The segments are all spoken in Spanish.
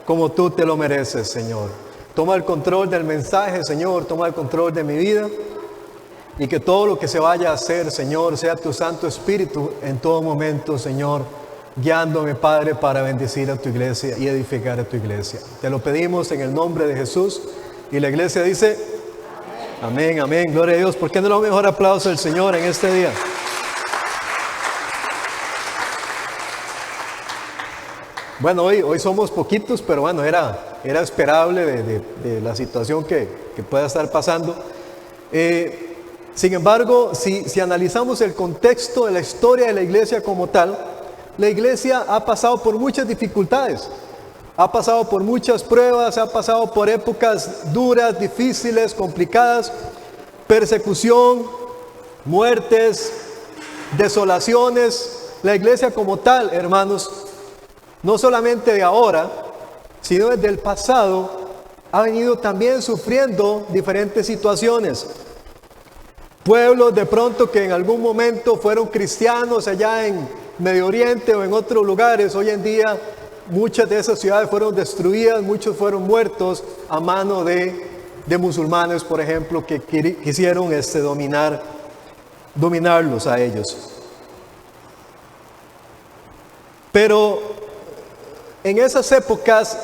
como tú te lo mereces, Señor. Toma el control del mensaje, Señor, toma el control de mi vida, y que todo lo que se vaya a hacer, Señor, sea tu Santo Espíritu en todo momento, Señor, guiándome, Padre, para bendecir a tu iglesia y edificar a tu iglesia. Te lo pedimos en el nombre de Jesús, y la iglesia dice, amén, amén, gloria a Dios. ¿Por qué no le damos mejor aplauso al Señor en este día? Bueno, hoy somos poquitos, pero bueno, era esperable de la situación que pueda estar pasando. Sin embargo, si analizamos el contexto de la historia de la iglesia como tal, la iglesia ha pasado por muchas dificultades, ha pasado por muchas pruebas, ha pasado por épocas duras, difíciles, complicadas, persecución, muertes, desolaciones. La iglesia como tal, hermanos, no solamente de ahora, sino desde el pasado, ha venido también sufriendo diferentes situaciones. Pueblos de pronto que en algún momento fueron cristianos allá en Medio Oriente o en otros lugares, hoy en día muchas de esas ciudades fueron destruidas, muchos fueron muertos a mano de musulmanes, por ejemplo, que quisieron dominarlos a ellos. Pero en esas épocas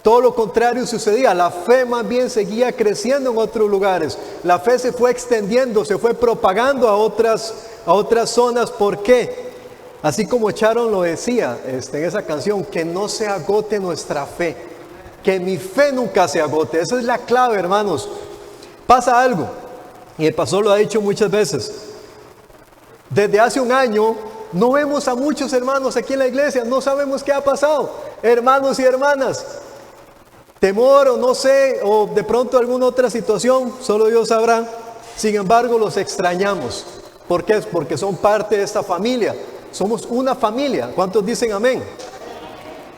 todo lo contrario sucedía. La fe más bien seguía creciendo en otros lugares. La fe se fue extendiendo, se fue propagando a otras zonas. ¿Por qué? Así como Sharon lo decía en esa canción, que no se agote nuestra fe, que mi fe nunca se agote. Esa es la clave, hermanos. Pasa algo, y el pastor lo ha dicho muchas veces. Desde hace un año no vemos a muchos hermanos aquí en la iglesia, no sabemos qué ha pasado. Hermanos y hermanas, temor o no sé, o de pronto alguna otra situación, solo Dios sabrá. Sin embargo, los extrañamos. ¿Por qué? Porque son parte de esta familia. Somos una familia. ¿Cuántos dicen amén?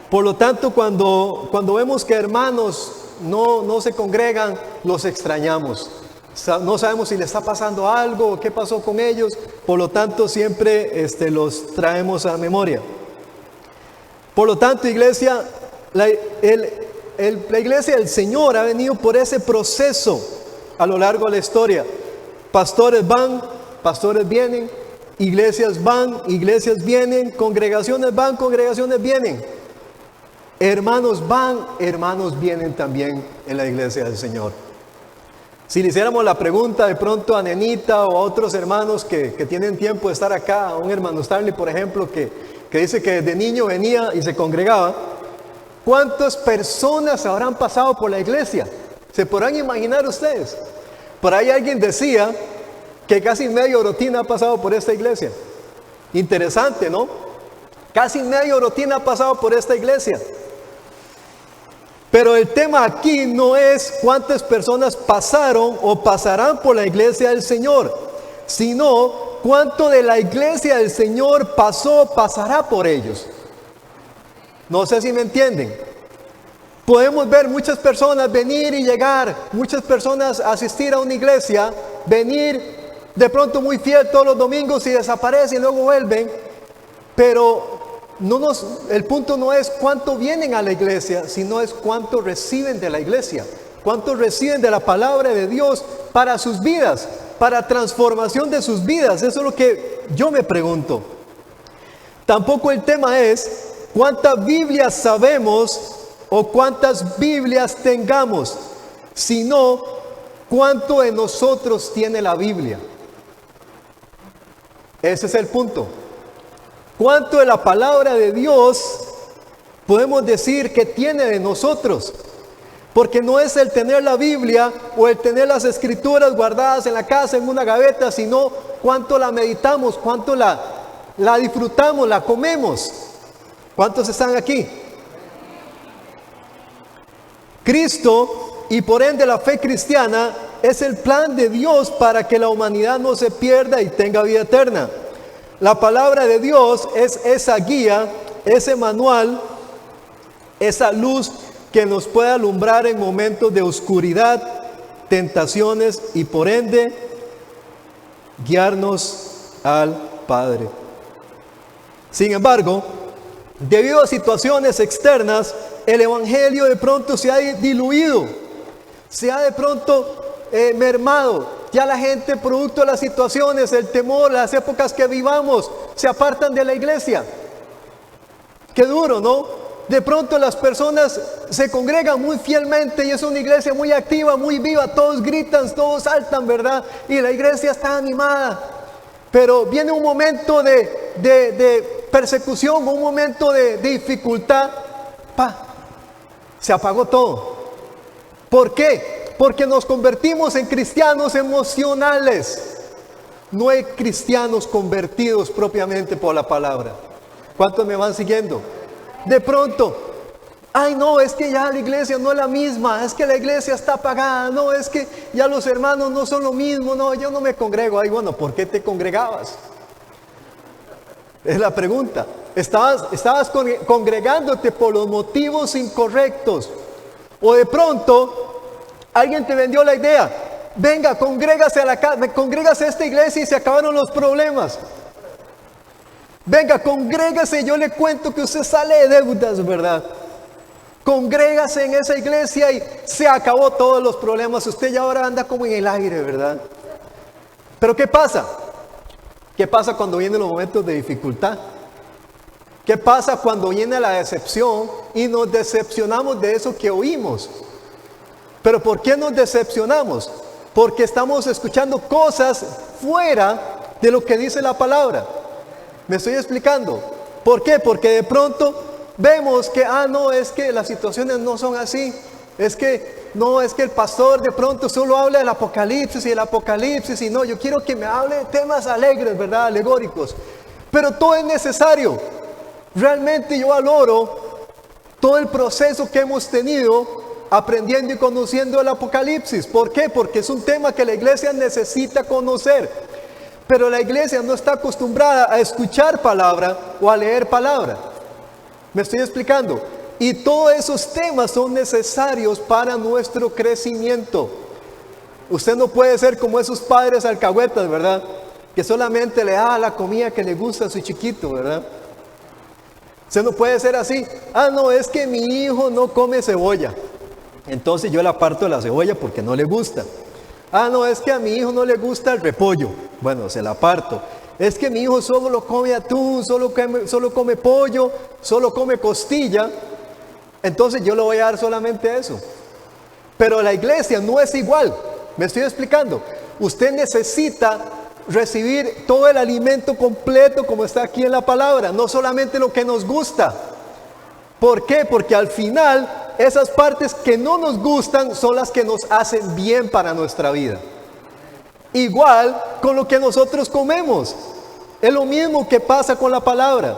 Por lo tanto, cuando vemos que hermanos no se congregan, los extrañamos. No sabemos si les está pasando algo, qué pasó con ellos. Por lo tanto, siempre los traemos a memoria. Por lo tanto, iglesia, la iglesia del Señor ha venido por ese proceso a lo largo de la historia. Pastores van, pastores vienen, iglesias van, iglesias vienen, congregaciones van, congregaciones vienen. Hermanos van, hermanos vienen también en la iglesia del Señor. Si le hiciéramos la pregunta de pronto a Nenita o a otros hermanos que tienen tiempo de estar acá, a un hermano Stanley, por ejemplo, que dice que desde niño venía y se congregaba, ¿cuántas personas habrán pasado por la iglesia? ¿Se podrán imaginar ustedes? Por ahí alguien decía que casi medio Orotina ha pasado por esta iglesia. Interesante, ¿no? Casi medio Orotina ha pasado por esta iglesia. Pero el tema aquí no es cuántas personas pasaron o pasarán por la iglesia del Señor, sino cuánto de la iglesia del Señor pasará por ellos. No sé si me entienden. Podemos ver muchas personas venir y llegar, muchas personas asistir a una iglesia, venir de pronto muy fiel todos los domingos y desaparecen y luego vuelven, pero el punto no es cuánto vienen a la iglesia, sino es cuánto reciben de la iglesia, cuánto reciben de la palabra de Dios para sus vidas, para transformación de sus vidas. Eso es lo que yo me pregunto. Tampoco el tema es cuántas Biblias sabemos o cuántas Biblias tengamos, sino cuánto de nosotros tiene la Biblia. Ese es el punto. ¿Cuánto de la palabra de Dios podemos decir que tiene de nosotros? Porque no es el tener la Biblia o el tener las escrituras guardadas en la casa, en una gaveta, sino cuánto la meditamos, cuánto la disfrutamos, la comemos. ¿Cuántos están aquí? Cristo, y por ende la fe cristiana, es el plan de Dios para que la humanidad no se pierda y tenga vida eterna. La palabra de Dios es esa guía, ese manual, esa luz que nos puede alumbrar en momentos de oscuridad, tentaciones y por ende guiarnos al Padre. Sin embargo, debido a situaciones externas el evangelio de pronto se ha diluido, se ha de pronto mermado. Ya la gente, producto de las situaciones, el temor, las épocas que vivamos, se apartan de la iglesia. Qué duro, ¿no? De pronto las personas se congregan muy fielmente y es una iglesia muy activa, muy viva, todos gritan, todos saltan, ¿verdad? Y la iglesia está animada. Pero viene un momento de persecución, un momento de dificultad, se apagó todo. ¿Por qué? Porque nos convertimos en cristianos emocionales, no en cristianos convertidos propiamente por la palabra. ¿Cuántos me van siguiendo? De pronto, ay no, es que ya la iglesia no es la misma, es que la iglesia está apagada, no, es que ya los hermanos no son lo mismo, no, yo no me congrego. Ay, bueno, ¿por qué te congregabas? Es la pregunta. Estabas congregándote por los motivos incorrectos. O de pronto, alguien te vendió la idea, venga, congrégase a esta iglesia y se acabaron los problemas. Venga, congrégase, yo le cuento que usted sale de deudas, ¿verdad? Congrégase en esa iglesia y se acabó todos los problemas. Usted ya ahora anda como en el aire, ¿verdad? Pero ¿qué pasa? ¿Qué pasa cuando vienen los momentos de dificultad? ¿Qué pasa cuando viene la decepción y nos decepcionamos de eso que oímos? ¿Pero por qué nos decepcionamos? Porque estamos escuchando cosas fuera de lo que dice la palabra. ¿Me estoy explicando? ¿Por qué? Porque de pronto vemos que, no, es que las situaciones no son así. Es que el pastor de pronto solo habla del Apocalipsis y el Apocalipsis. Y no, yo quiero que me hable de temas alegres, ¿verdad? Alegóricos. Pero todo es necesario. Realmente yo valoro todo el proceso que hemos tenido aprendiendo y conociendo el Apocalipsis. ¿Por qué? Porque es un tema que la iglesia necesita conocer. Pero la iglesia no está acostumbrada a escuchar palabra o a leer palabra. ¿Me estoy explicando? Y todos esos temas son necesarios para nuestro crecimiento. Usted no puede ser como esos padres alcahuetas, ¿verdad? Que solamente le da la comida que le gusta a su chiquito, ¿verdad? Usted no puede ser así. No, es que mi hijo no come cebolla. Entonces yo le aparto la cebolla porque no le gusta. No, es que a mi hijo no le gusta el repollo. Bueno, se la aparto. Es que mi hijo solo come atún, solo come pollo, solo come costilla. Entonces yo le voy a dar solamente eso. Pero la iglesia no es igual. ¿Me estoy explicando? Usted necesita recibir todo el alimento completo como está aquí en la palabra, no solamente lo que nos gusta. ¿Por qué? Porque al final esas partes que no nos gustan son las que nos hacen bien para nuestra vida. Igual con lo que nosotros comemos. Es lo mismo que pasa con la palabra.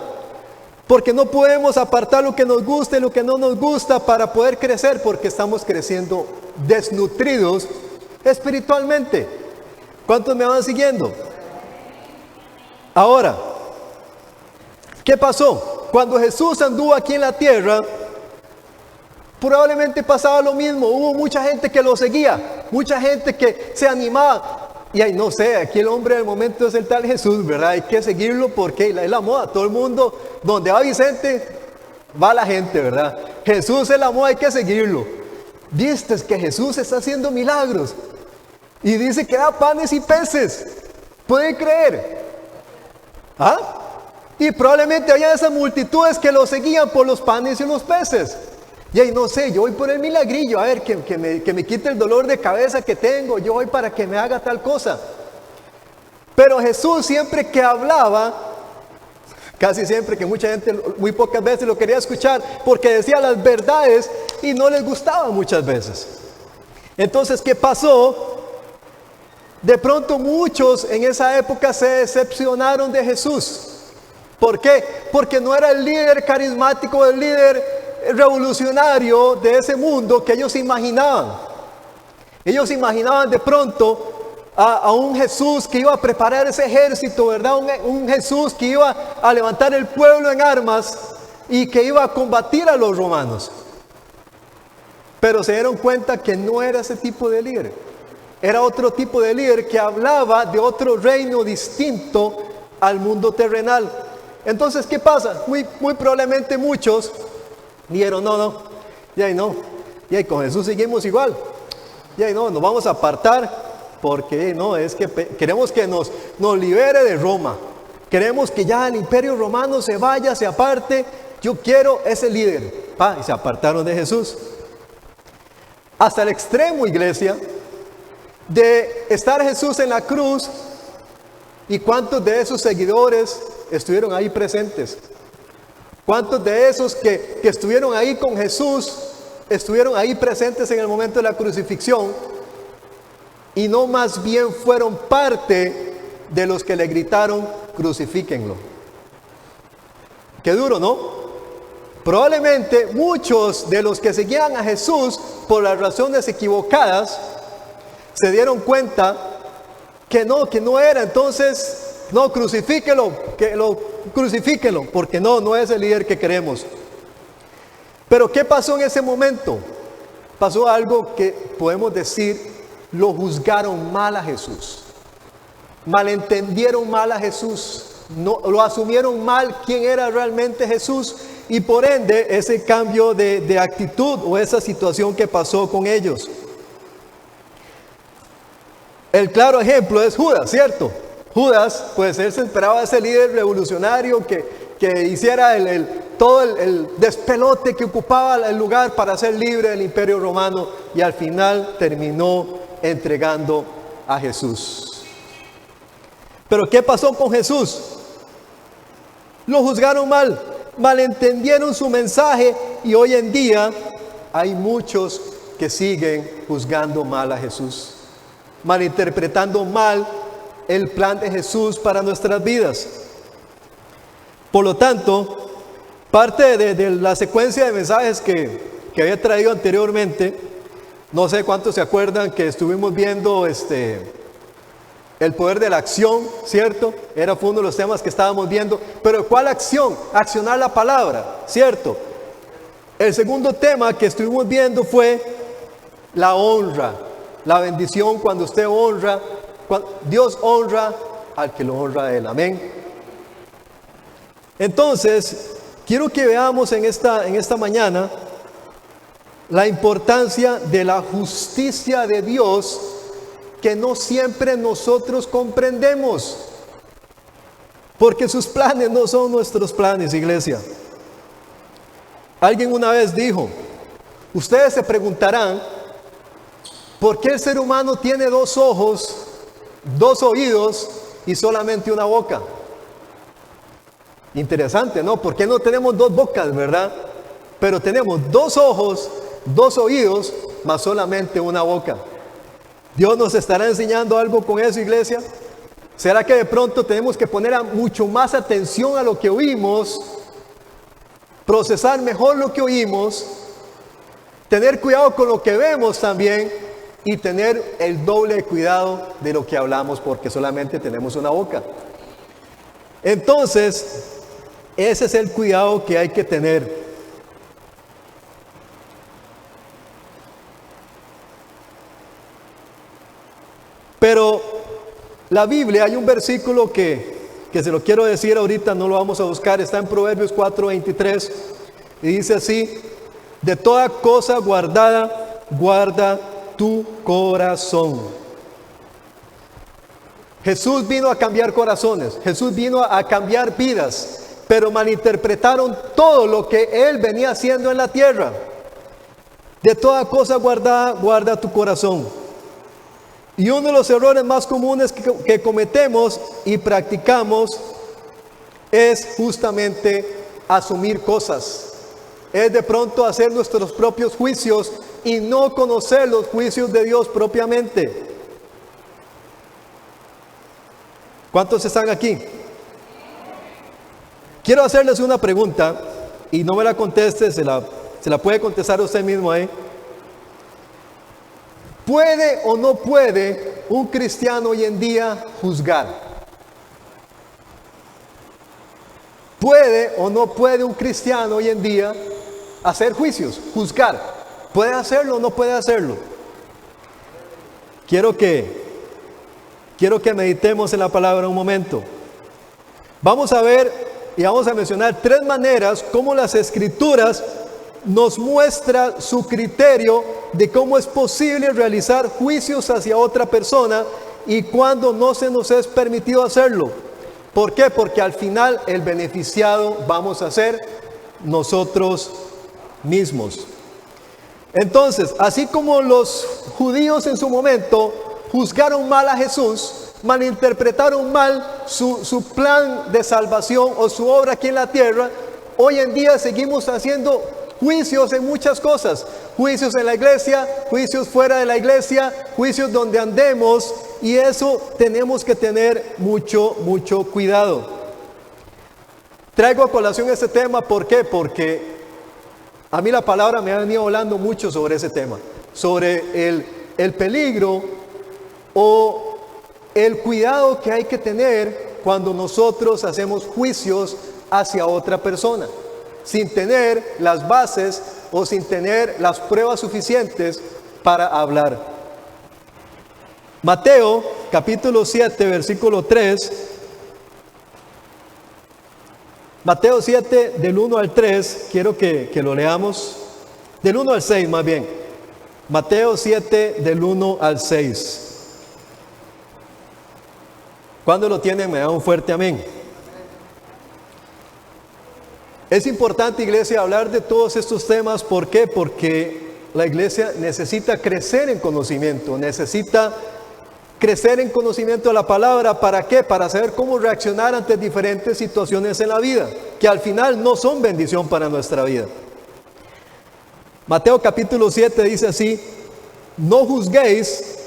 Porque no podemos apartar lo que nos gusta y lo que no nos gusta para poder crecer, porque estamos creciendo desnutridos espiritualmente. ¿Cuántos me van siguiendo? Ahora, ¿qué pasó? Cuando Jesús anduvo aquí en la tierra, probablemente pasaba lo mismo. Hubo mucha gente que lo seguía, mucha gente que se animaba. Y ahí no sé, aquí el hombre del momento es el tal Jesús, ¿verdad? Hay que seguirlo porque es la moda. Todo el mundo, donde va Vicente, va la gente, ¿verdad? Jesús es la moda, hay que seguirlo. Viste que Jesús está haciendo milagros. Y dice que da panes y peces. ¿Pueden creer? Y probablemente había esas multitudes que lo seguían por los panes y los peces. Y ahí no sé, yo voy por el milagrillo, a ver, que me quite el dolor de cabeza que tengo, yo voy para que me haga tal cosa. Pero Jesús siempre que hablaba, casi siempre, que mucha gente muy pocas veces lo quería escuchar, porque decía las verdades y no les gustaba muchas veces. Entonces, ¿qué pasó? De pronto muchos en esa época se decepcionaron de Jesús. ¿Por qué? Porque no era el líder carismático, el líder revolucionario de ese mundo que ellos imaginaban. Ellos imaginaban de pronto a un Jesús que iba a preparar ese ejército, ¿verdad? Un Jesús que iba a levantar el pueblo en armas y que iba a combatir a los romanos. Pero se dieron cuenta que no era ese tipo de líder. Era otro tipo de líder que hablaba de otro reino distinto al mundo terrenal. Entonces, ¿qué pasa? Muy probablemente muchos dijeron, no, Y ahí no, y ahí con Jesús seguimos igual. Y ahí no, nos vamos a apartar porque no, es que queremos que nos libere de Roma. Queremos que ya el imperio romano se vaya, se aparte. Yo quiero ese líder. Y se apartaron de Jesús. Hasta el extremo, iglesia, de estar Jesús en la cruz. ¿Y cuántos de esos seguidores estuvieron ahí presentes? ¿Cuántos de esos que estuvieron ahí con Jesús estuvieron ahí presentes en el momento de la crucifixión y no más bien fueron parte de los que le gritaron crucifíquenlo? Qué duro, ¿no? Probablemente muchos de los que seguían a Jesús por las razones equivocadas se dieron cuenta que no era. Entonces, no, crucifíquelo, porque no es el líder que queremos. Pero ¿qué pasó en ese momento? Pasó algo que podemos decir, lo juzgaron mal a Jesús. Malentendieron mal a Jesús. No, lo asumieron mal quién era realmente Jesús. Y por ende, ese cambio de actitud o esa situación que pasó con ellos. El claro ejemplo es Judas, ¿cierto? Judas, pues él se esperaba ese líder revolucionario que hiciera todo el despelote que ocupaba el lugar para ser libre del imperio romano, y al final terminó entregando a Jesús. Pero ¿qué pasó con Jesús? Lo juzgaron mal, malentendieron su mensaje, y hoy en día hay muchos que siguen juzgando mal a Jesús, malinterpretando mal el plan de Jesús para nuestras vidas. Por lo tanto, parte de la secuencia de mensajes que había traído anteriormente, no sé cuántos se acuerdan que estuvimos viendo el poder de la acción, ¿cierto? Fue uno de los temas que estábamos viendo. Pero ¿cuál acción? Accionar la palabra, ¿cierto? El segundo tema que estuvimos viendo fue la honra, la bendición cuando usted honra. Dios honra al que lo honra a Él. Amén. Entonces, quiero que veamos en esta mañana la importancia de la justicia de Dios que no siempre nosotros comprendemos. Porque sus planes no son nuestros planes, iglesia. Alguien una vez dijo, ustedes se preguntarán, ¿por qué el ser humano tiene 2 ojos, 2 oídos y solamente una boca? Interesante, ¿no? ¿Por qué no tenemos 2 bocas, verdad? Pero tenemos 2 ojos, 2 oídos, más solamente una boca. ¿Dios nos estará enseñando algo con eso, iglesia? ¿Será que de pronto tenemos que poner mucho más atención a lo que oímos, procesar mejor lo que oímos, tener cuidado con lo que vemos también, y tener el doble cuidado de lo que hablamos, porque solamente tenemos una boca? Entonces, ese es el cuidado que hay que tener. Pero la Biblia, hay un versículo que se lo quiero decir ahorita, no lo vamos a buscar, está en Proverbios 4:23, y dice así: de toda cosa guardada, guarda tu corazón. Jesús vino a cambiar corazones, Jesús vino a cambiar vidas, pero malinterpretaron todo lo que Él venía haciendo en la tierra. De toda cosa guardada, guarda tu corazón. Y uno de los errores más comunes que cometemos y practicamos es justamente asumir cosas. Es de pronto hacer nuestros propios juicios y no conocer los juicios de Dios propiamente. ¿Cuántos están aquí? Quiero hacerles una pregunta y no me la conteste, se la puede contestar usted mismo ahí. ¿Puede o no puede un cristiano hoy en día juzgar? ¿Puede o no puede un cristiano hoy en día hacer juicios, juzgar? ¿Puede hacerlo o no puede hacerlo? Quiero que meditemos en la palabra un momento. Vamos a ver y vamos a mencionar 3 maneras como las Escrituras nos muestra su criterio de cómo es posible realizar juicios hacia otra persona y cuando no se nos es permitido hacerlo. ¿Por qué? Porque al final el beneficiado vamos a ser nosotros mismos. Entonces, así como los judíos en su momento juzgaron mal a Jesús, malinterpretaron mal su plan de salvación o su obra aquí en la tierra, hoy en día seguimos haciendo juicios en muchas cosas. Juicios en la iglesia, juicios fuera de la iglesia, juicios donde andemos, y eso tenemos que tener mucho cuidado. Traigo a colación este tema, ¿por qué? Porque a mí la palabra me ha venido hablando mucho sobre ese tema, sobre el peligro o el cuidado que hay que tener cuando nosotros hacemos juicios hacia otra persona, sin tener las bases o sin tener las pruebas suficientes para hablar. Mateo capítulo 7, versículo 3. Mateo 7, del 1 al 3, quiero que lo leamos. Del 1 al 6 más bien. Mateo 7, del 1 al 6. ¿Cuándo lo tienen? Me da un fuerte amén. Es importante, iglesia, hablar de todos estos temas. ¿Por qué? Porque la iglesia necesita crecer en conocimiento, necesita crecer en conocimiento de la palabra. ¿Para qué? Para saber cómo reaccionar ante diferentes situaciones en la vida, que al final no son bendición para nuestra vida. Mateo capítulo 7 dice así: no juzguéis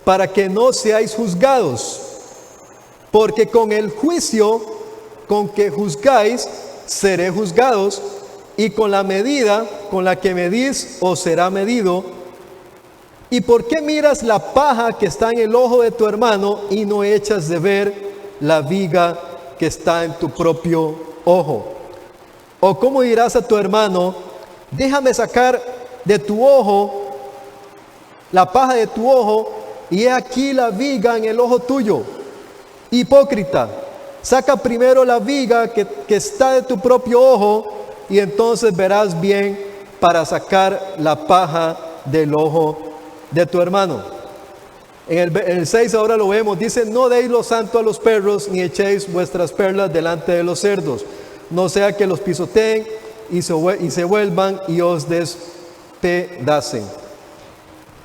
para que no seáis juzgados, porque con el juicio con que juzgáis seré juzgados, y con la medida con la que medís os será medido. ¿Y por qué miras la paja que está en el ojo de tu hermano y no echas de ver la viga que está en tu propio ojo? ¿O cómo dirás a tu hermano: déjame sacar de tu ojo la paja de tu ojo, y he aquí la viga en el ojo tuyo? Hipócrita, saca primero la viga que está de tu propio ojo, y entonces verás bien para sacar la paja del ojo de tu hermano. En el 6 ahora lo vemos, dice: no deis lo santo a los perros, ni echéis vuestras perlas delante de los cerdos, no sea que los pisoteen y se vuelvan y os despedacen.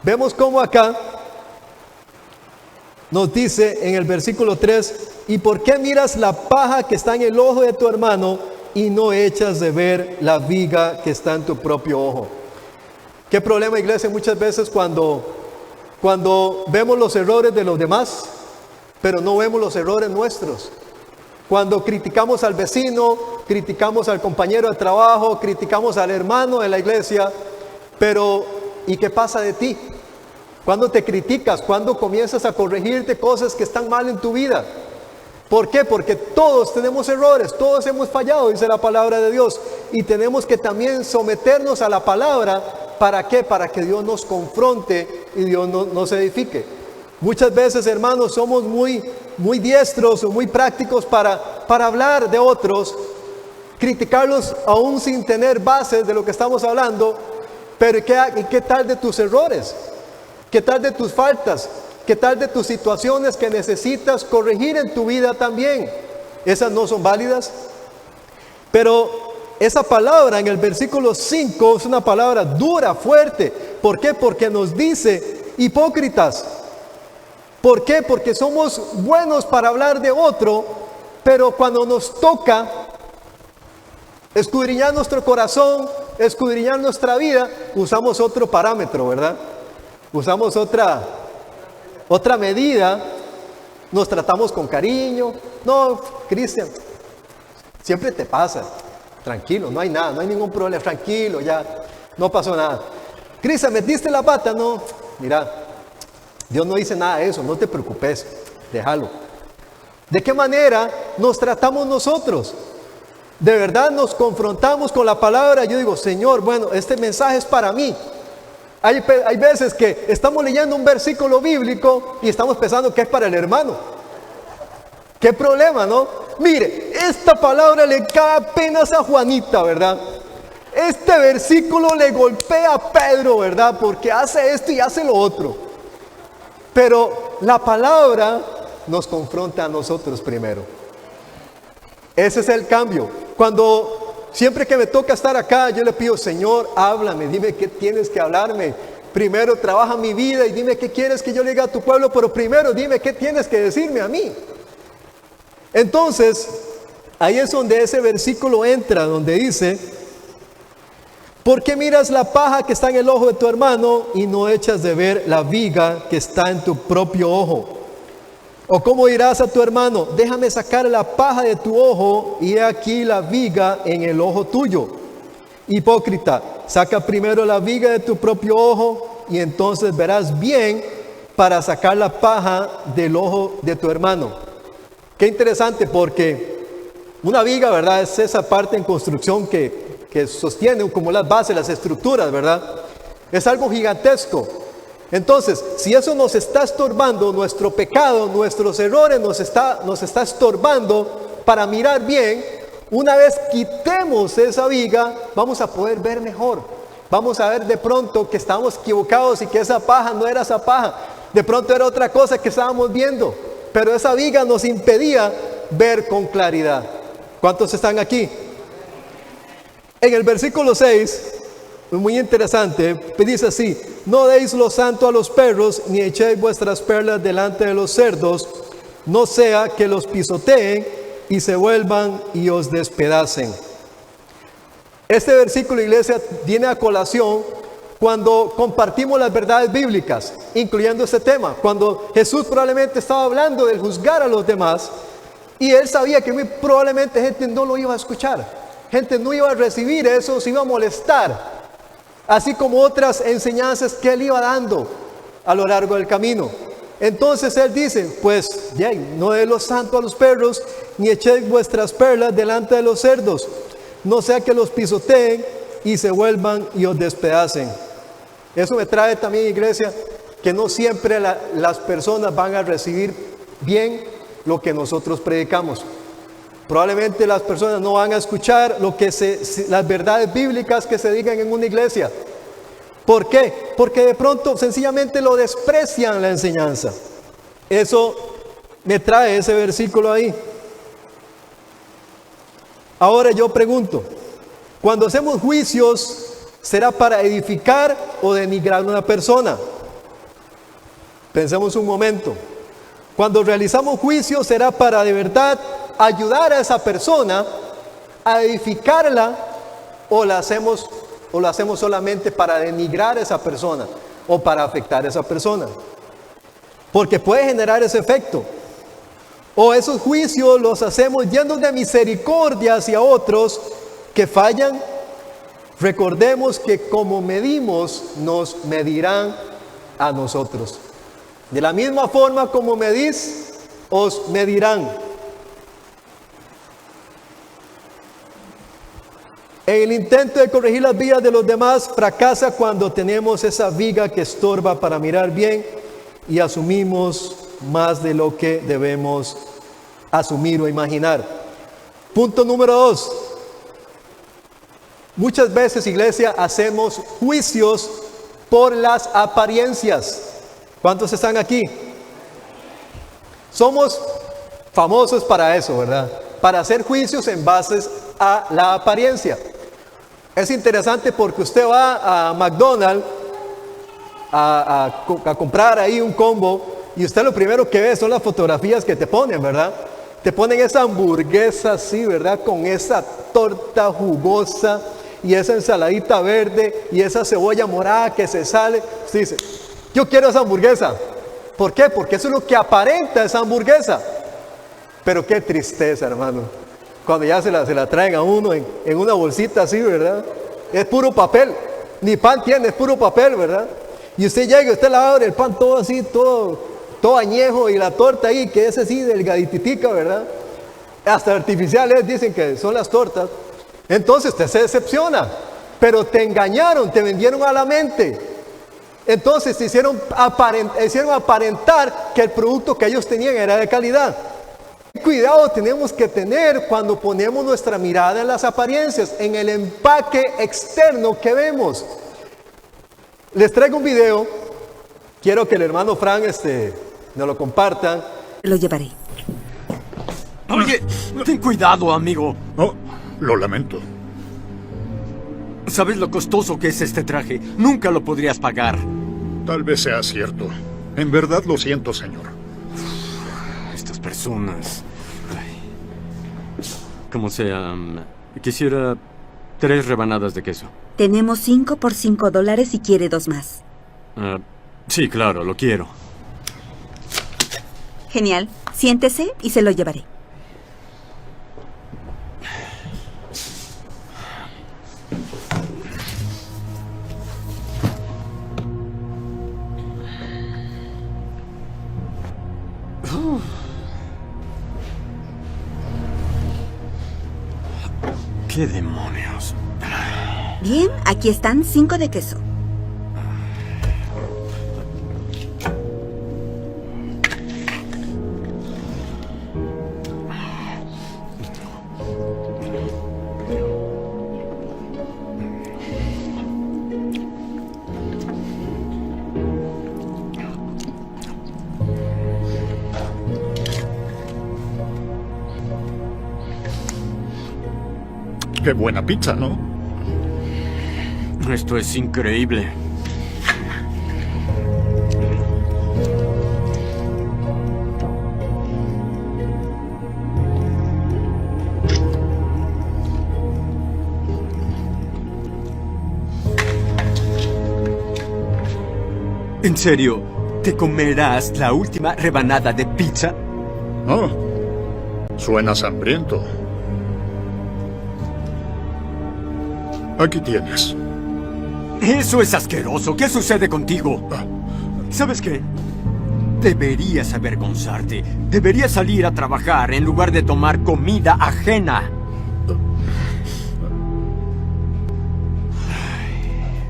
Vemos cómo acá nos dice en el versículo 3: ¿y por qué miras la paja que está en el ojo de tu hermano y no echas de ver la viga que está en tu propio ojo? ¿Qué problema, iglesia, muchas veces cuando vemos los errores de los demás, pero no vemos los errores nuestros? Cuando criticamos al vecino, criticamos al compañero de trabajo, criticamos al hermano de la iglesia, pero ¿y qué pasa de ti? ¿Cuándo te criticas? ¿Cuándo comienzas a corregirte cosas que están mal en tu vida? ¿Por qué? Porque todos tenemos errores, todos hemos fallado, dice la palabra de Dios, y tenemos que también someternos a la palabra. ¿Para qué? Para que Dios nos confronte y Dios nos edifique. Muchas veces, hermanos, somos muy diestros o muy prácticos para hablar de otros, criticarlos aún sin tener bases de lo que estamos hablando. Pero ¿y qué tal de tus errores? ¿Qué tal de tus faltas? ¿Qué tal de tus situaciones que necesitas corregir en tu vida también? ¿Esas no son válidas? Pero esa palabra en el versículo 5 es una palabra dura, fuerte. ¿Por qué? Porque nos dice: hipócritas. ¿Por qué? Porque somos buenos para hablar de otro, pero cuando nos toca escudriñar nuestro corazón, escudriñar nuestra vida, usamos otro parámetro, ¿verdad? Usamos otra medida, nos tratamos con cariño. No, Cristian, siempre te pasa. Tranquilo, no hay nada, no hay ningún problema, tranquilo, ya, no pasó nada. Cristian, ¿metiste la pata? No, mira, Dios no dice nada de eso, no te preocupes, déjalo. ¿De qué manera nos tratamos nosotros? De verdad nos confrontamos con la palabra. Yo digo: Señor, bueno, este mensaje es para mí. Hay veces que estamos leyendo un versículo bíblico y estamos pensando que es para el hermano. ¿Qué problema, no? Mire, esta palabra le cae apenas a Juanita, ¿verdad? este versículo le golpea a Pedro, ¿verdad? Porque hace esto y hace lo otro. Pero la palabra nos confronta a nosotros primero. Ese es el cambio. Siempre que me toca estar acá, yo le pido, Señor, háblame, dime qué tienes que hablarme. Primero trabaja mi vida y dime qué quieres que yo le diga a tu pueblo, pero primero dime qué tienes que decirme a mí. Entonces, ahí es donde ese versículo entra, donde dice: ¿por qué miras la paja que está en el ojo de tu hermano y no echas de ver la viga que está en tu propio ojo? ¿O cómo dirás a tu hermano, déjame sacar la paja de tu ojo y he aquí la viga en el ojo tuyo? Hipócrita, saca primero la viga de tu propio ojo y entonces verás bien para sacar la paja del ojo de tu hermano. Qué interesante, porque una viga, ¿verdad?, es esa parte en construcción que sostiene como las bases, las estructuras, ¿verdad? Es algo gigantesco. Entonces, si eso nos está estorbando, nuestro pecado, nuestros errores nos está estorbando para mirar bien, una vez quitemos esa viga, vamos a poder ver mejor. Vamos a ver de pronto que estamos equivocados y que esa paja no era esa paja. De pronto era otra cosa que estábamos viendo, pero esa viga nos impedía ver con claridad. ¿Cuántos están aquí? En el versículo 6, muy interesante, dice así: no deis lo santo a los perros, ni echéis vuestras perlas delante de los cerdos, no sea que los pisoteen y se vuelvan y os despedacen. Este versículo, iglesia, viene a colación cuando compartimos las verdades bíblicas, incluyendo este tema. Cuando Jesús probablemente estaba hablando del juzgar a los demás, y él sabía que muy probablemente gente no lo iba a escuchar, gente no iba a recibir eso, se iba a molestar, así como otras enseñanzas que él iba dando a lo largo del camino. Entonces él dice, pues no deis lo santo a los perros, ni echéis vuestras perlas delante de los cerdos, no sea que los pisoteen y se vuelvan y os despedacen. Eso me trae también, iglesia, que no siempre las personas van a recibir bien lo que nosotros predicamos. Probablemente las personas no van a escuchar las verdades bíblicas que se digan en una iglesia. ¿Por qué? Porque de pronto sencillamente lo desprecian la enseñanza. Eso me trae ese versículo ahí. Ahora yo pregunto, cuando hacemos juicios, ¿será para edificar o denigrar a una persona? Pensemos un momento. Cuando realizamos juicios, ¿será para de verdad ayudar a esa persona, a edificarla, o lo hacemos solamente para denigrar a esa persona o para afectar a esa persona? Porque puede generar ese efecto. O esos juicios los hacemos llenos de misericordia hacia otros que fallan. Recordemos que como medimos, nos medirán a nosotros. De la misma forma como medís, os medirán. En el intento de corregir las vidas de los demás, fracasa cuando tenemos esa viga que estorba para mirar bien y asumimos más de lo que debemos asumir o imaginar. Punto número 2. Muchas veces, iglesia, hacemos juicios por las apariencias. ¿Cuántos están aquí? Somos famosos para eso, ¿verdad? Para hacer juicios en base a la apariencia. Es interesante porque usted va a McDonald's a comprar ahí un combo y usted lo primero que ve son las fotografías que te ponen, ¿verdad? Te ponen esa hamburguesa así, ¿verdad? Con esa torta jugosa y esa ensaladita verde y esa cebolla morada que se sale. Usted dice, yo quiero esa hamburguesa. ¿Por qué? Porque eso es lo que aparenta esa hamburguesa. Pero qué tristeza, hermano, cuando ya se la traen a uno en una bolsita así, ¿verdad? Es puro papel, ni pan tiene, es puro papel, ¿verdad? Y usted llega y usted la abre, el pan todo así, todo añejo, y la torta ahí, que es así delgadititica, ¿verdad? Hasta artificiales dicen que son las tortas. Entonces usted se decepciona, pero te engañaron, te vendieron a la mente. Entonces hicieron aparentar que el producto que ellos tenían era de calidad. cuidado tenemos que tener cuando ponemos nuestra mirada en las apariencias, en el empaque externo que vemos. Les traigo un video. Quiero que el hermano Frank nos lo comparta. Lo llevaré. Oye, ten cuidado, amigo. Oh, lo lamento. ¿Sabes lo costoso que es este traje? Nunca lo podrías pagar. Tal vez sea cierto. En verdad lo siento, señor. Estas personas... Ay. Como sea, quisiera 3 rebanadas de queso. Tenemos 5 por $5 y quiere 2 más. Sí, claro, lo quiero. Genial. Siéntese y se lo llevaré. ¿Qué demonios? Bien, aquí están 5 de queso. Qué buena pizza, ¿no? Esto es increíble. ¿En serio? ¿Te comerás la última rebanada de pizza? Oh, suenas hambriento. Aquí tienes. Eso es asqueroso. ¿Qué sucede contigo? ¿Sabes qué? Deberías avergonzarte. Deberías salir a trabajar en lugar de tomar comida ajena.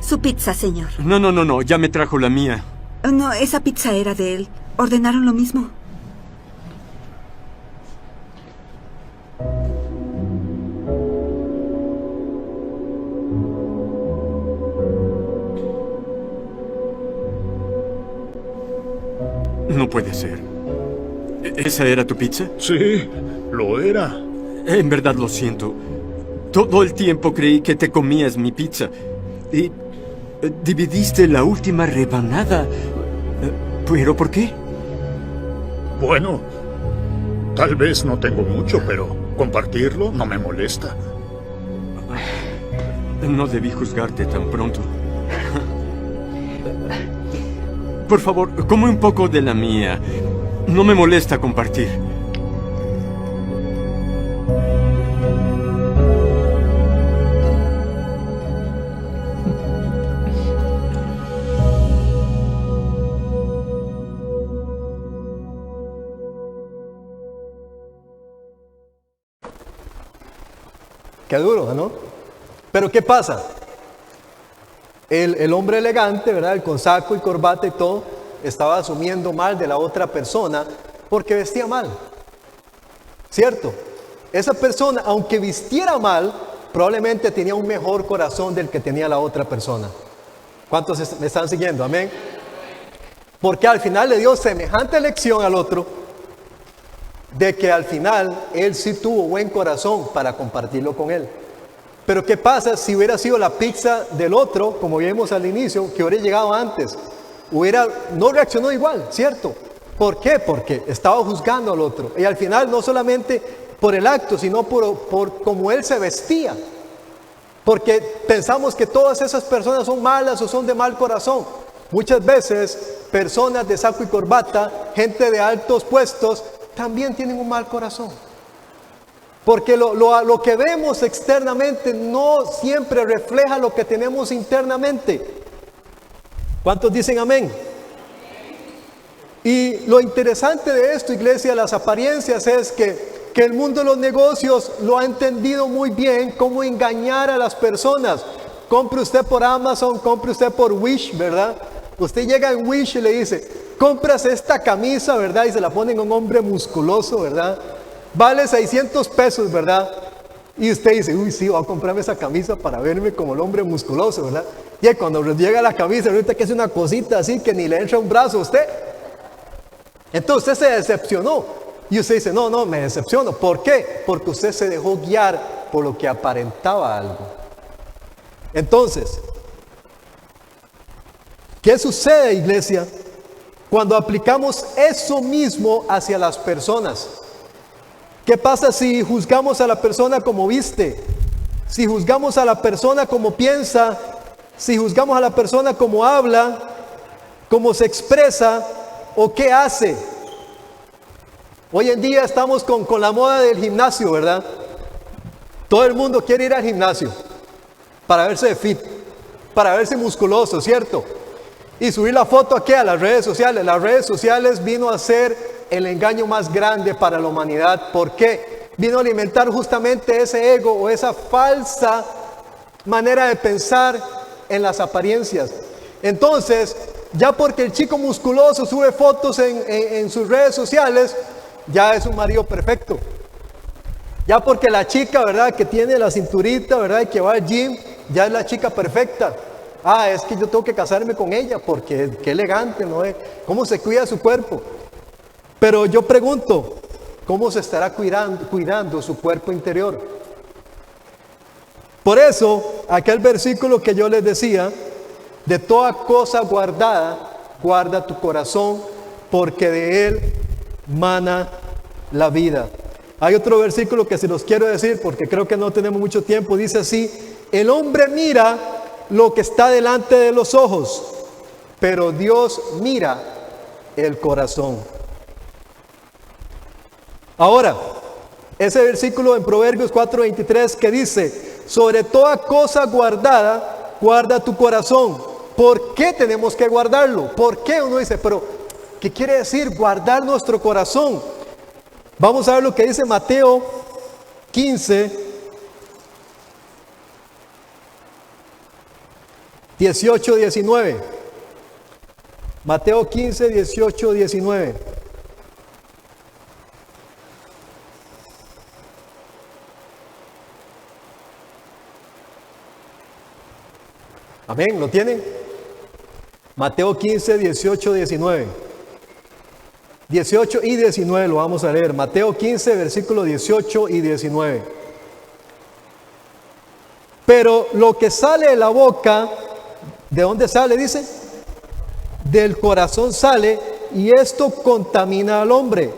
Su pizza, señor. No. Ya me trajo la mía. No, esa pizza era de él. Ordenaron lo mismo. No puede ser. ¿Esa era tu pizza? Sí, lo era. En verdad lo siento. Todo el tiempo creí que te comías mi pizza. Y dividiste la última rebanada. ¿Pero por qué? Bueno, tal vez no tengo mucho, pero compartirlo no me molesta. No debí juzgarte tan pronto. Por favor, come un poco de la mía. No me molesta compartir. Qué duro, ¿no? Pero ¿qué pasa? El hombre elegante, ¿verdad? El con saco y corbata y todo, estaba asumiendo mal de la otra persona porque vestía mal. ¿Cierto? Esa persona, aunque vistiera mal, probablemente tenía un mejor corazón del que tenía la otra persona. ¿Cuántos me están siguiendo? Amén. Porque al final le dio semejante lección al otro, de que al final él sí tuvo buen corazón para compartirlo con él. Pero ¿qué pasa si hubiera sido la pizza del otro, como vimos al inicio, que hubiera llegado antes? No reaccionó igual, ¿cierto? ¿Por qué? Porque estaba juzgando al otro. Y al final no solamente por el acto, sino por cómo él se vestía. Porque pensamos que todas esas personas son malas o son de mal corazón. Muchas veces personas de saco y corbata, gente de altos puestos, también tienen un mal corazón. Porque lo que vemos externamente no siempre refleja lo que tenemos internamente. ¿Cuántos dicen amén? Y lo interesante de esto, iglesia, las apariencias, es que el mundo de los negocios lo ha entendido muy bien, cómo engañar a las personas. Compre usted por Amazon, compre usted por Wish, ¿verdad? Usted llega en Wish y le dice, compras esta camisa, ¿verdad? Y se la ponen a un hombre musculoso, ¿verdad? vale 600 pesos, ¿verdad? Y usted dice, uy, sí, voy a comprarme esa camisa para verme como el hombre musculoso, ¿verdad? Y cuando llega la camisa, ahorita que es una cosita así que ni le entra un brazo a usted. Entonces usted se decepcionó. Y usted dice, no, me decepciono. ¿Por qué? Porque usted se dejó guiar por lo que aparentaba algo. Entonces, ¿qué sucede, iglesia, cuando aplicamos eso mismo hacia las personas? ¿Qué pasa si juzgamos a la persona como viste? Si juzgamos a la persona como piensa, si juzgamos a la persona como habla, como se expresa o qué hace. Hoy en día estamos con la moda del gimnasio, ¿verdad? Todo el mundo quiere ir al gimnasio para verse fit, para verse musculoso, ¿cierto? Y subir la foto aquí a las redes sociales. Las redes sociales vino a ser el engaño más grande para la humanidad. ¿Por qué? Vino a alimentar justamente ese ego o esa falsa manera de pensar en las apariencias. Entonces, ya porque el chico musculoso sube fotos en sus redes sociales, ya es un marido perfecto. Ya porque la chica, ¿verdad?, que tiene la cinturita, ¿verdad?, y que va al gym, ya es la chica perfecta. Ah, es que yo tengo que casarme con ella porque qué elegante, ¿no? ¿Cómo se cuida su cuerpo? Pero yo pregunto, ¿cómo se estará cuidando su cuerpo interior? Por eso, aquel versículo que yo les decía, de toda cosa guardada, guarda tu corazón, porque de él mana la vida. Hay otro versículo que se los quiero decir porque creo que no tenemos mucho tiempo. Dice así: el hombre mira lo que está delante de los ojos, pero Dios mira el corazón. Ahora, ese versículo en Proverbios 4:23 que dice: sobre toda cosa guardada, guarda tu corazón. ¿Por qué tenemos que guardarlo? ¿Por qué? Uno dice, pero ¿qué quiere decir guardar nuestro corazón? Vamos a ver lo que dice Mateo 15, 18, 19. Mateo 15, 18, 19. Amén, ¿lo tienen? Mateo 15, 18, 19. 18 y 19 lo vamos a leer. Mateo 15, versículos 18 y 19. Pero lo que sale de la boca, ¿de dónde sale? Dice, del corazón sale, y esto contamina al hombre,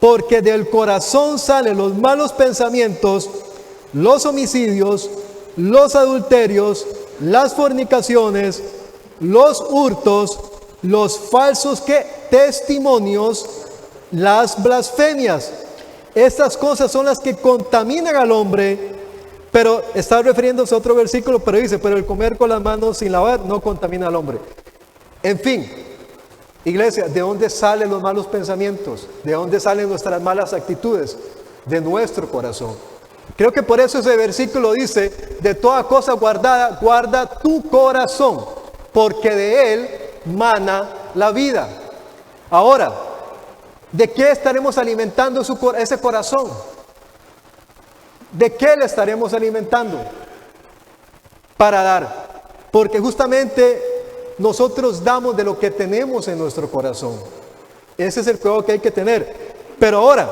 porque del corazón salen los malos pensamientos, los homicidios, los adulterios, las fornicaciones, los hurtos, los falsos testimonios, las blasfemias. Estas cosas son las que contaminan al hombre. Pero está refiriéndose a otro versículo, pero dice, pero el comer con las manos sin lavar no contamina al hombre. En fin, iglesia, ¿de dónde salen los malos pensamientos? ¿De dónde salen nuestras malas actitudes? De nuestro corazón. Creo que por eso ese versículo dice, de toda cosa guardada, guarda tu corazón, porque de él mana la vida. Ahora, ¿de qué estaremos alimentando ese corazón? ¿De qué le estaremos alimentando? Para dar. Porque justamente nosotros damos de lo que tenemos en nuestro corazón. Ese es el cuidado que hay que tener. Pero ahora,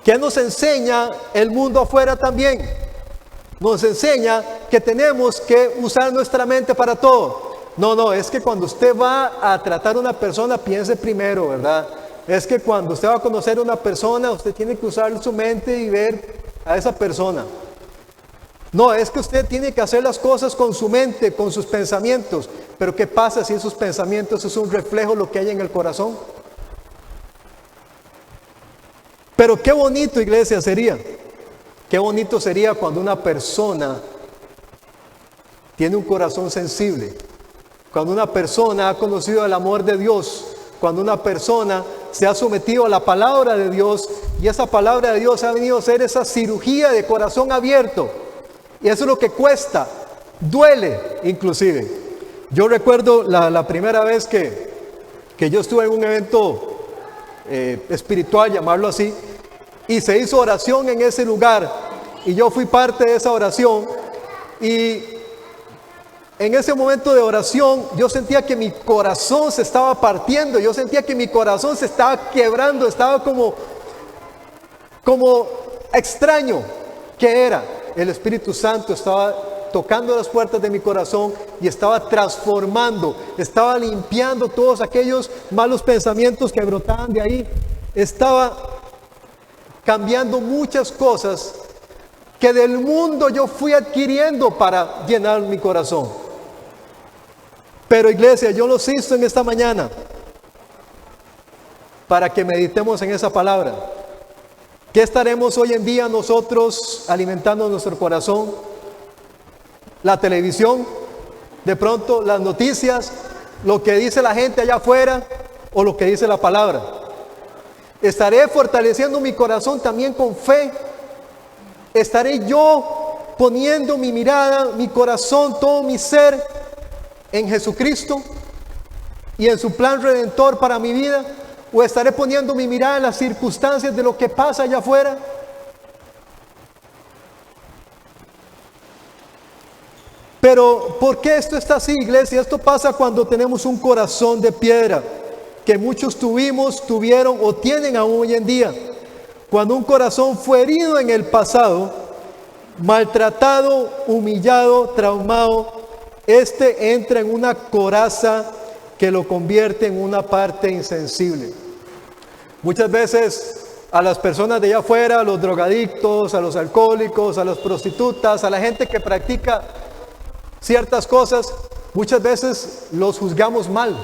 ¿qué nos enseña el mundo afuera también? Nos enseña que tenemos que usar nuestra mente para todo. No, es que cuando usted va a tratar a una persona, piense primero, ¿verdad? Es que cuando usted va a conocer a una persona, usted tiene que usar su mente y ver a esa persona. No, es que usted tiene que hacer las cosas con su mente, con sus pensamientos. Pero ¿qué pasa si esos pensamientos es un reflejo de lo que hay en el corazón? Pero qué bonito, iglesia, sería. Qué bonito sería cuando una persona tiene un corazón sensible. Cuando una persona ha conocido el amor de Dios. Cuando una persona se ha sometido a la palabra de Dios, y esa palabra de Dios ha venido a ser esa cirugía de corazón abierto. Y eso es lo que cuesta, duele inclusive. Yo recuerdo la primera vez que yo estuve en un evento espiritual, llamarlo así, y se hizo oración en ese lugar, y yo fui parte de esa oración, y en ese momento de oración yo sentía que mi corazón se estaba partiendo, yo sentía que mi corazón se estaba quebrando, estaba como extraño. ¿Qué era? El Espíritu Santo estaba tocando las puertas de mi corazón y estaba transformando, estaba limpiando todos aquellos malos pensamientos que brotaban de ahí, estaba cambiando muchas cosas que del mundo yo fui adquiriendo para llenar mi corazón. Pero iglesia, yo los insto en esta mañana para que meditemos en esa palabra. ¿Qué estaremos hoy en día nosotros alimentando nuestro corazón? La televisión, de pronto las noticias, lo que dice la gente allá afuera o lo que dice la palabra. ¿Estaré fortaleciendo mi corazón también con fe? ¿Estaré yo poniendo mi mirada, mi corazón, todo mi ser en Jesucristo y en su plan redentor para mi vida? ¿O estaré poniendo mi mirada en las circunstancias de lo que pasa allá afuera? Pero ¿por qué esto está así, iglesia? Esto pasa cuando tenemos un corazón de piedra, que muchos tuvieron o tienen aún hoy en día. Cuando un corazón fue herido en el pasado, maltratado, humillado, traumado, este entra en una coraza que lo convierte en una parte insensible. Muchas veces a las personas de allá afuera, a los drogadictos, a los alcohólicos, a las prostitutas, a la gente que practica ciertas cosas, muchas veces los juzgamos mal.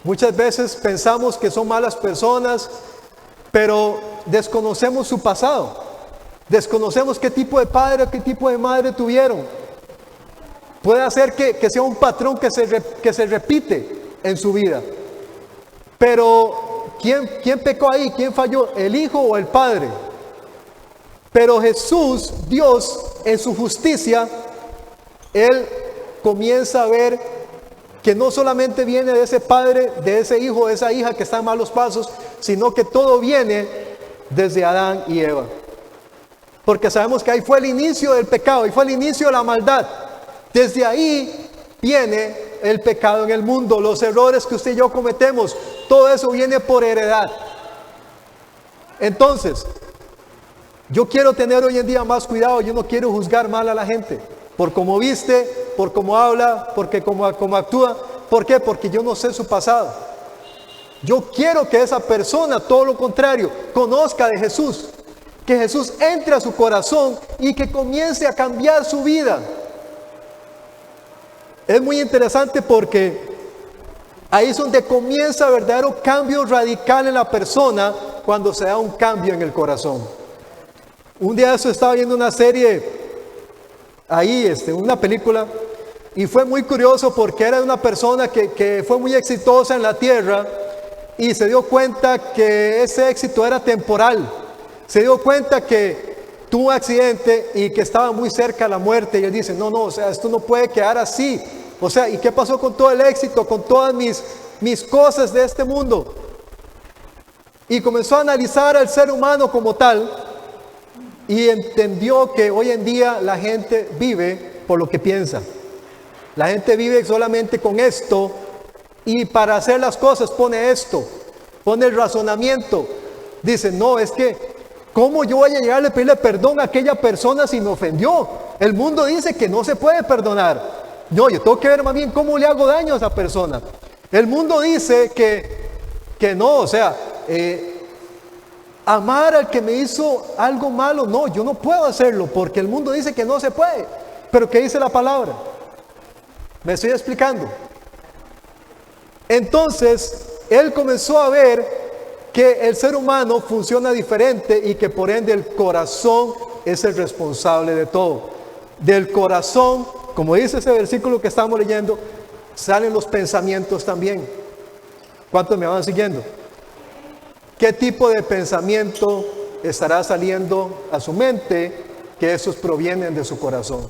Muchas veces pensamos que son malas personas, pero desconocemos su pasado. Desconocemos qué tipo de padre o qué tipo de madre tuvieron. Puede ser que sea un patrón que se repite en su vida. Pero ¿quién pecó ahí? ¿Quién falló? ¿El hijo o el padre? Pero Jesús, Dios, en su justicia, Él comienza a ver que no solamente viene de ese padre, de ese hijo, de esa hija que está en malos pasos, sino que todo viene desde Adán y Eva. Porque sabemos que ahí fue el inicio del pecado, ahí fue el inicio de la maldad. Desde ahí viene el pecado en el mundo, los errores que usted y yo cometemos, todo eso viene por heredad. Entonces, yo quiero tener hoy en día más cuidado, yo no quiero juzgar mal a la gente, por cómo viste, por cómo habla, porque cómo actúa. ¿Por qué? Porque yo no sé su pasado. Yo quiero que esa persona, todo lo contrario, conozca de Jesús, que Jesús entre a su corazón y que comience a cambiar su vida. Es muy interesante porque ahí es donde comienza verdadero cambio radical en la persona, cuando se da un cambio en el corazón. Un día eso estaba viendo una serie ahí, una película, y fue muy curioso porque era una persona que fue muy exitosa en la tierra y se dio cuenta que ese éxito era temporal. Se dio cuenta que tuvo un accidente y que estaba muy cerca de la muerte, y él dice, no, o sea, esto no puede quedar así. O sea, ¿y qué pasó con todo el éxito, con todas mis cosas de este mundo? Y comenzó a analizar al ser humano como tal y entendió que hoy en día la gente vive por lo que piensa. La gente vive solamente con esto, y para hacer las cosas pone esto, pone el razonamiento. Dice, no, es que ¿cómo yo voy a llegar a pedirle perdón a aquella persona si me ofendió? El mundo dice que no se puede perdonar. No, yo tengo que ver más bien cómo le hago daño a esa persona. El mundo dice que no, o sea, amar al que me hizo algo malo, no, yo no puedo hacerlo porque el mundo dice que no se puede. Pero ¿qué dice la palabra? ¿Me estoy explicando? Entonces, él comenzó a ver que el ser humano funciona diferente y que por ende el corazón es el responsable de todo. Del corazón, como dice ese versículo que estamos leyendo, salen los pensamientos también. ¿Cuántos me van siguiendo? ¿Qué tipo de pensamiento estará saliendo a su mente? Que esos provienen de su corazón.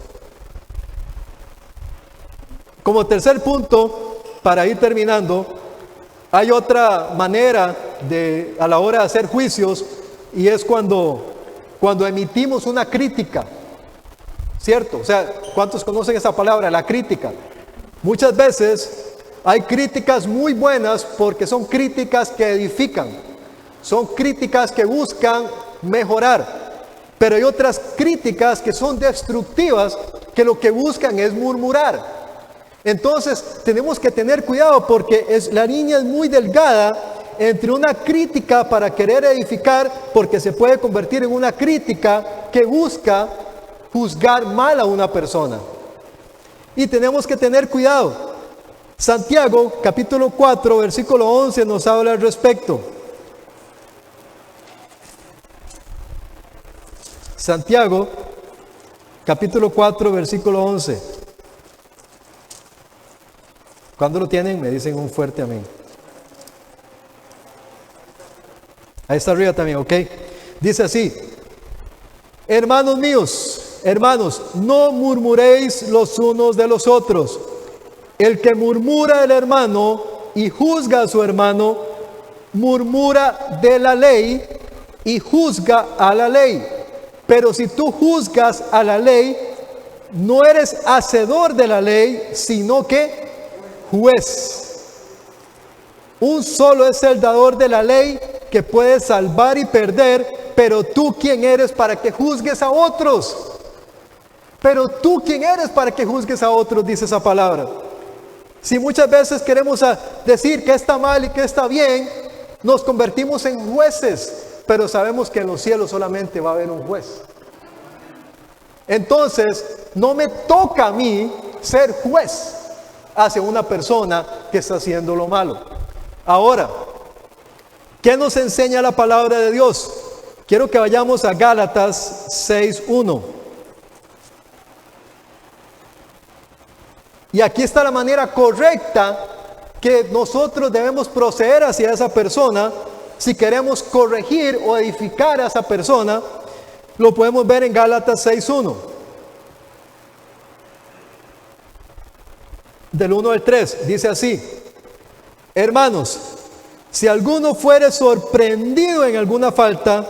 Como tercer punto, para ir terminando, hay otra manera a la hora de hacer juicios, y es cuando emitimos una crítica, ¿cierto? O sea, ¿cuántos conocen esa palabra, la crítica? Muchas veces hay críticas muy buenas porque son críticas que edifican, son críticas que buscan mejorar. Pero hay otras críticas que son destructivas, que lo que buscan es murmurar. Entonces tenemos que tener cuidado porque la línea es muy delgada entre una crítica para querer edificar, porque se puede convertir en una crítica que busca juzgar mal a una persona. Y tenemos que tener cuidado. Santiago capítulo 4 versículo 11 nos habla al respecto. Santiago capítulo 4 versículo 11. ¿Cuándo lo tienen? Me dicen un fuerte amén. Ahí está arriba también, ok. Dice así: hermanos míos, hermanos, no murmuréis los unos de los otros. El que murmura del hermano y juzga a su hermano, murmura de la ley y juzga a la ley. Pero si tú juzgas a la ley, no eres hacedor de la ley, sino que juez. Un solo es el dador de la ley, que puede salvar y perder. Pero tú, ¿quién eres para que juzgues a otros? Pero tú, ¿quién eres para que juzgues a otros? Dice esa palabra. Si muchas veces queremos decir que está mal y que está bien, nos convertimos en jueces. Pero sabemos que en los cielos solamente va a haber un juez. Entonces, no me toca a mí ser juez hacia una persona que está haciendo lo malo. Ahora, ¿qué nos enseña la palabra de Dios? Quiero que vayamos a Gálatas 6:1. Y aquí está la manera correcta que nosotros debemos proceder hacia esa persona. Si queremos corregir o edificar a esa persona, lo podemos ver en Gálatas 6:1. Del 1 al 3, dice así: hermanos, si alguno fuere sorprendido en alguna falta,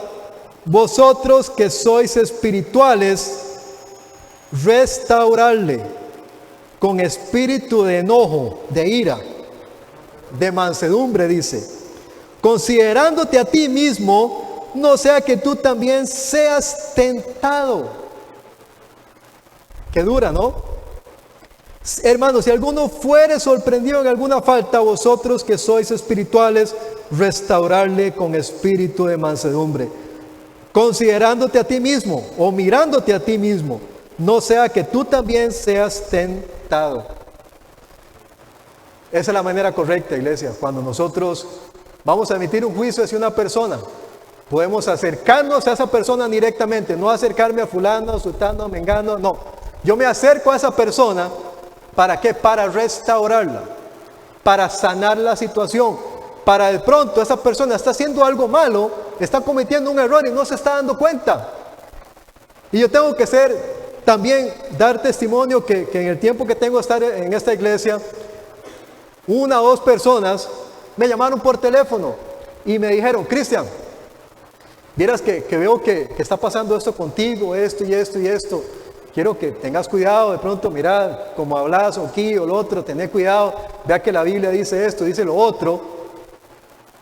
vosotros que sois espirituales, restaurarle con espíritu de enojo, de ira, de mansedumbre, dice, considerándote a ti mismo, no sea que tú también seas tentado. Qué dura, ¿no? Hermanos, si alguno fuere sorprendido en alguna falta, vosotros que sois espirituales, restaurarle con espíritu de mansedumbre, considerándote a ti mismo o mirándote a ti mismo, no sea que tú también seas tentado. Esa es la manera correcta, iglesia. Cuando nosotros vamos a emitir un juicio hacia una persona, podemos acercarnos a esa persona directamente, no acercarme a fulano, sultano, mengano, no. Yo me acerco a esa persona, ¿para qué? Para restaurarla, para sanar la situación. Para de pronto esa persona está haciendo algo malo, está cometiendo un error y no se está dando cuenta. Y yo tengo que dar testimonio que en el tiempo que tengo de estar en esta iglesia, 1 o 2 personas me llamaron por teléfono y me dijeron: Cristian, vieras que veo que está pasando esto contigo, esto y esto y esto. Quiero que tengas cuidado, de pronto mira como hablas o aquí o lo otro, tené cuidado, vea que la Biblia dice esto, dice lo otro.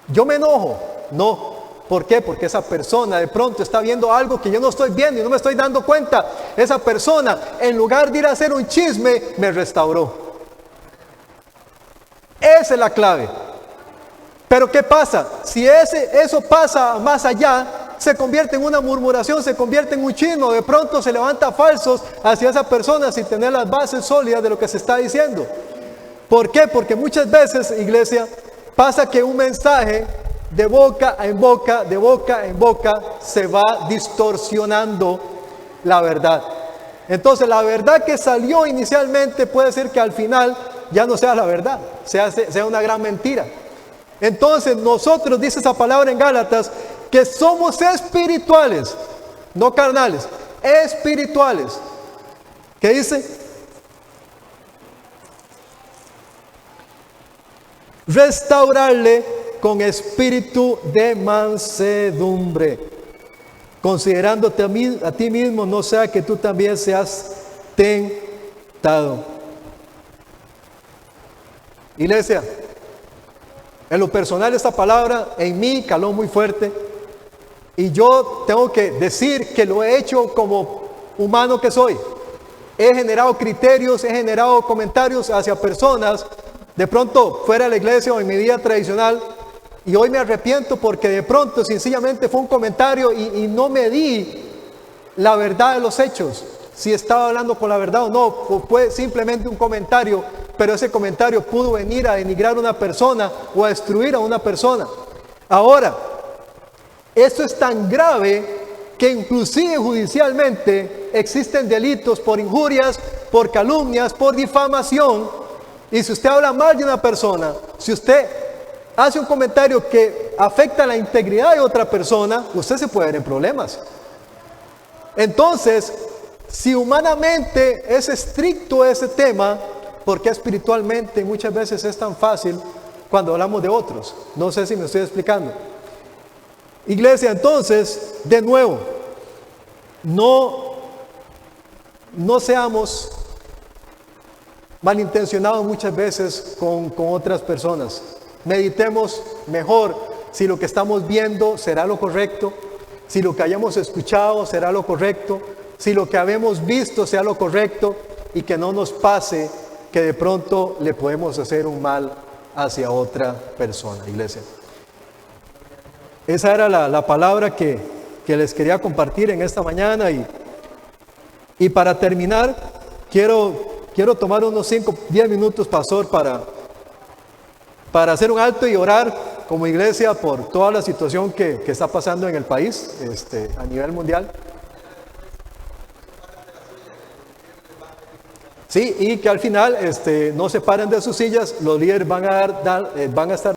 Yo me enojo, no. ¿Por qué? Porque esa persona de pronto está viendo algo que yo no estoy viendo y no me estoy dando cuenta. Esa persona, en lugar de ir a hacer un chisme, me restauró. Esa es la clave. Pero ¿qué pasa? Si eso pasa más allá, se convierte en una murmuración, se convierte en un chisme, de pronto se levanta falsos hacia esa persona sin tener las bases sólidas de lo que se está diciendo. ¿Por qué? Porque muchas veces, iglesia, pasa que un mensaje de boca en boca, de boca en boca, se va distorsionando la verdad. Entonces la verdad que salió inicialmente puede ser que al final ya no sea la verdad, sea una gran mentira. Entonces nosotros, dice esa palabra en Gálatas, que somos espirituales, no carnales, espirituales. ¿Qué dice? Restaurarle con espíritu de mansedumbre. considerándote a ti mismo, no sea que tú también seas tentado. Iglesia, en lo personal esta palabra en mí caló muy fuerte y yo tengo que decir que lo he hecho como humano que soy. He generado criterios, he generado comentarios hacia personas, de pronto fuera de la iglesia o en mi vida tradicional, y hoy me arrepiento porque de pronto sencillamente fue un comentario y no me di la verdad de los hechos, si estaba hablando con la verdad o no, o fue simplemente un comentario, pero ese comentario pudo venir a denigrar a una persona o a destruir a una persona. Ahora, esto es tan grave que inclusive judicialmente existen delitos por injurias, por calumnias, por difamación. Y si usted habla mal de una persona, si usted hace un comentario que afecta la integridad de otra persona, usted se puede ver en problemas. Entonces, si humanamente es estricto ese tema, ¿por qué espiritualmente muchas veces es tan fácil cuando hablamos de otros? No sé si me estoy explicando. Iglesia, entonces, de nuevo, no seamos malintencionados muchas veces con otras personas. Meditemos mejor si lo que estamos viendo será lo correcto, si lo que hayamos escuchado será lo correcto, si lo que habemos visto sea lo correcto, y que no nos pase que de pronto le podemos hacer un mal hacia otra persona, iglesia. Esa era la palabra que les quería compartir en esta mañana, y para terminar quiero tomar unos 5-10 minutos, pastor, para hacer un alto y orar como iglesia por toda la situación que está pasando en el país, a nivel mundial. Sí, y que al final no se paren de sus sillas, los líderes van a estar